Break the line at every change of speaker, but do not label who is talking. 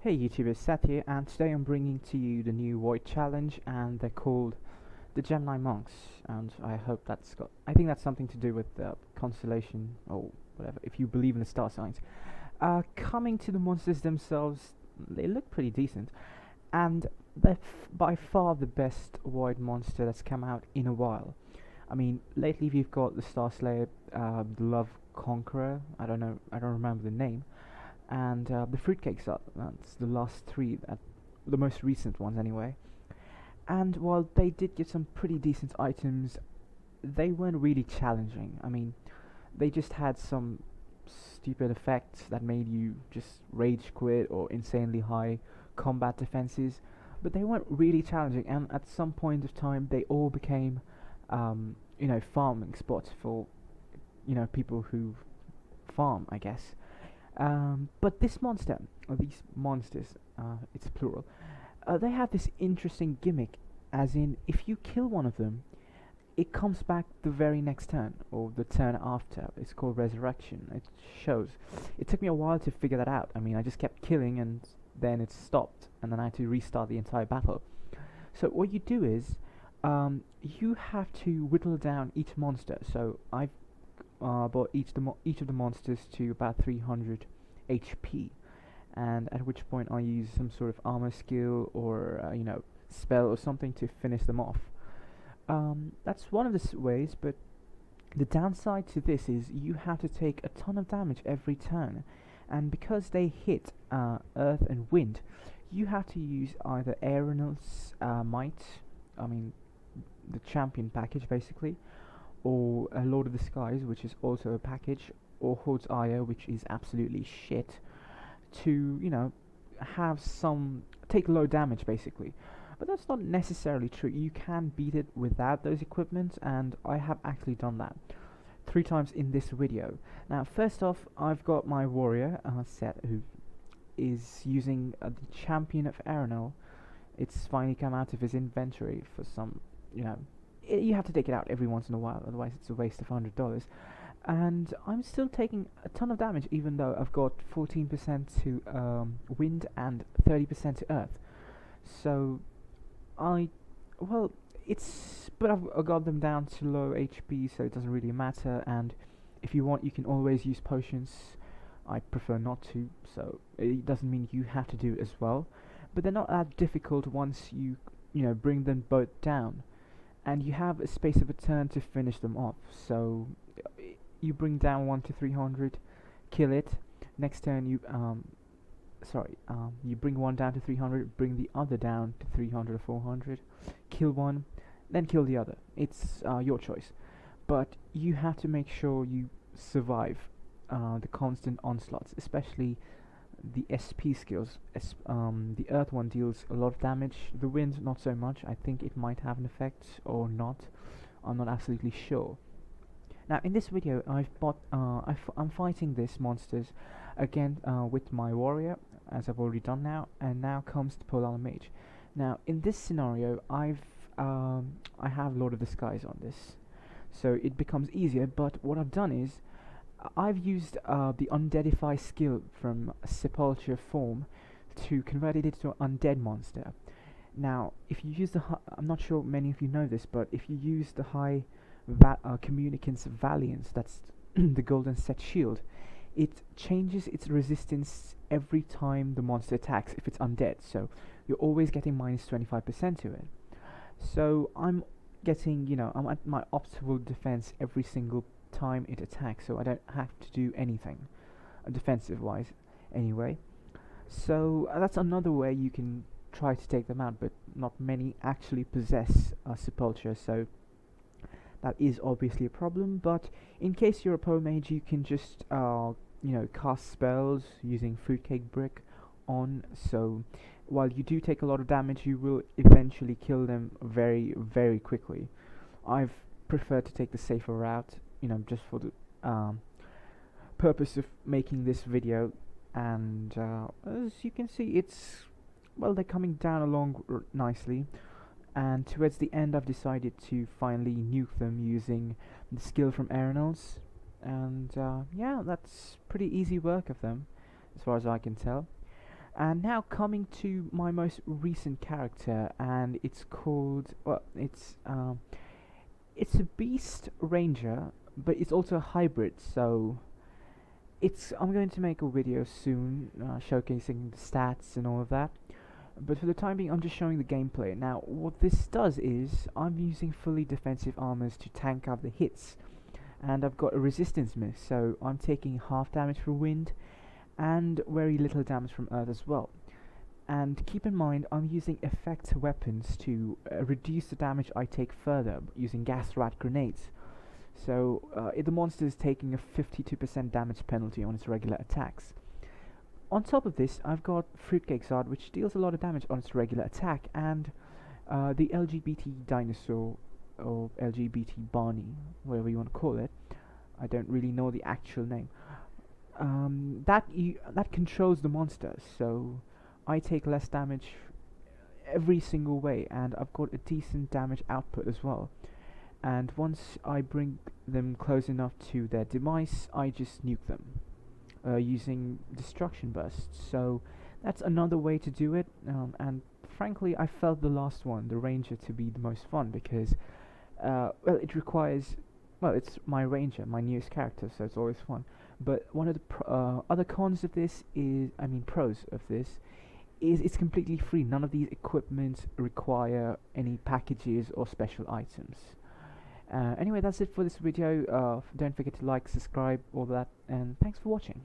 Hey YouTube, it's Seth here, and today I'm bringing to you the new Void Challenge, and they're called the Gemini Monks, and I think that's something to do with the constellation, or whatever, if you believe in the star signs. Coming to the monsters themselves, they look pretty decent, and they're by far the best Void monster that's come out in a while. I mean, lately we've got the Star Slayer, the Love Conqueror, I don't remember the name, and the fruitcakes are that's the last three, the most recent ones anyway. And while they did get some pretty decent items, they weren't really challenging. I mean, they just had some stupid effects that made you just rage quit or insanely high combat defenses, but they weren't really challenging. And at some point of time, they all became, farming spots for people who farm, I guess. But this monster, or these monsters, it's plural, they have this interesting gimmick, as in, if you kill one of them, it comes back the very next turn, or the turn after. It's called Resurrection. It shows. It took me a while to figure that out. I mean, I just kept killing, and then it stopped, and then I had to restart the entire battle. So what you do is, you have to whittle down each monster. So I've brought each of the monsters to about 300 HP, and at which point I use some sort of armor skill or spell or something to finish them off. That's one of the ways, but the downside to this is you have to take a ton of damage every turn, and because they hit earth and wind, you have to use either Aeronal's Might, I mean the champion package basically, or Lord of the Skies, which is also a package, or Horde's Ire, which is absolutely shit, to, take low damage basically. But that's not necessarily true. You can beat it without those equipment, and I have actually done that 3 times in this video. Now, first off, I've got my warrior, Seth, who is using the Champion of Aeronal. It's finally come out of his inventory for some, you have to take it out every once in a while, otherwise it's a waste of $100. And I'm still taking a ton of damage, even though I've got 14% to wind and 30% to earth. So but I've got them down to low HP, so it doesn't really matter. And if you want, you can always use potions. I prefer not to, so it doesn't mean you have to do it as well. But they're not that difficult once you bring them both down, and you have a space of a turn to finish them off. So you bring down one to 300, kill it. Next turn you bring one down to 300, bring the other down to 300 or 400, kill one, then kill the other. It's your choice, but you have to make sure you survive the constant onslaughts, especially the SP skills. The earth one deals a lot of damage, the wind not so much. I think it might have an effect or not, I'm not absolutely sure. Now in this video I'm fighting these monsters again with my warrior, as I've already done now, and now comes the Polar Mage. Now in this scenario I have Lord of the Skies on this, so it becomes easier, but what I've done is I've used the Undeadify skill from Sepulture form to convert it into an undead monster. Now, if you use I'm not sure many of you know this, but if you use the high Communicant's Valiance, that's the golden set shield, it changes its resistance every time the monster attacks if it's undead, so you're always getting minus 25% to it. So I'm at my optimal defense every single time it attacks, so I don't have to do anything defensive wise anyway. So that's another way you can try to take them out, but not many actually possess Sepulture, so that is obviously a problem. But in case you're a pro mage, you can just cast spells using Fruitcake Brick on, so while you do take a lot of damage, you will eventually kill them very, very quickly. I've preferred to take the safer route, just for the purpose of making this video, and as you can see, they're coming down along nicely, and towards the end I've decided to finally nuke them using the skill from Aeronals, and yeah, that's pretty easy work of them as far as I can tell. And now coming to my most recent character, and it's called, well, it's a Beast Ranger, but it's also a hybrid. So I'm going to make a video soon, showcasing the stats and all of that. But for the time being, I'm just showing the gameplay. Now, what this does is I'm using fully defensive armors to tank out the hits, and I've got a resistance miss, so I'm taking half damage from wind and very little damage from earth as well. And keep in mind, I'm using effect weapons to reduce the damage I take further using gas rat grenades. So the monster is taking a 52% damage penalty on its regular attacks. On top of this, I've got Fruitcake Zard, which deals a lot of damage on its regular attack, and the LGBT Dinosaur, or LGBT Barney, whatever you want to call it. I don't really know the actual name. That controls the monster, so I take less damage every single way, and I've got a decent damage output as well. And once I bring them close enough to their demise, I just nuke them using destruction bursts. So that's another way to do it, and frankly I felt the last one, the ranger, to be the most fun because well, it requires, well, it's my ranger, my newest character, so it's always fun. But one of the other cons of this is, I mean pros of this, is it's completely free. None of these equipments require any packages or special items. Anyway, that's it for this video. Don't forget to like, subscribe, all that, and thanks for watching.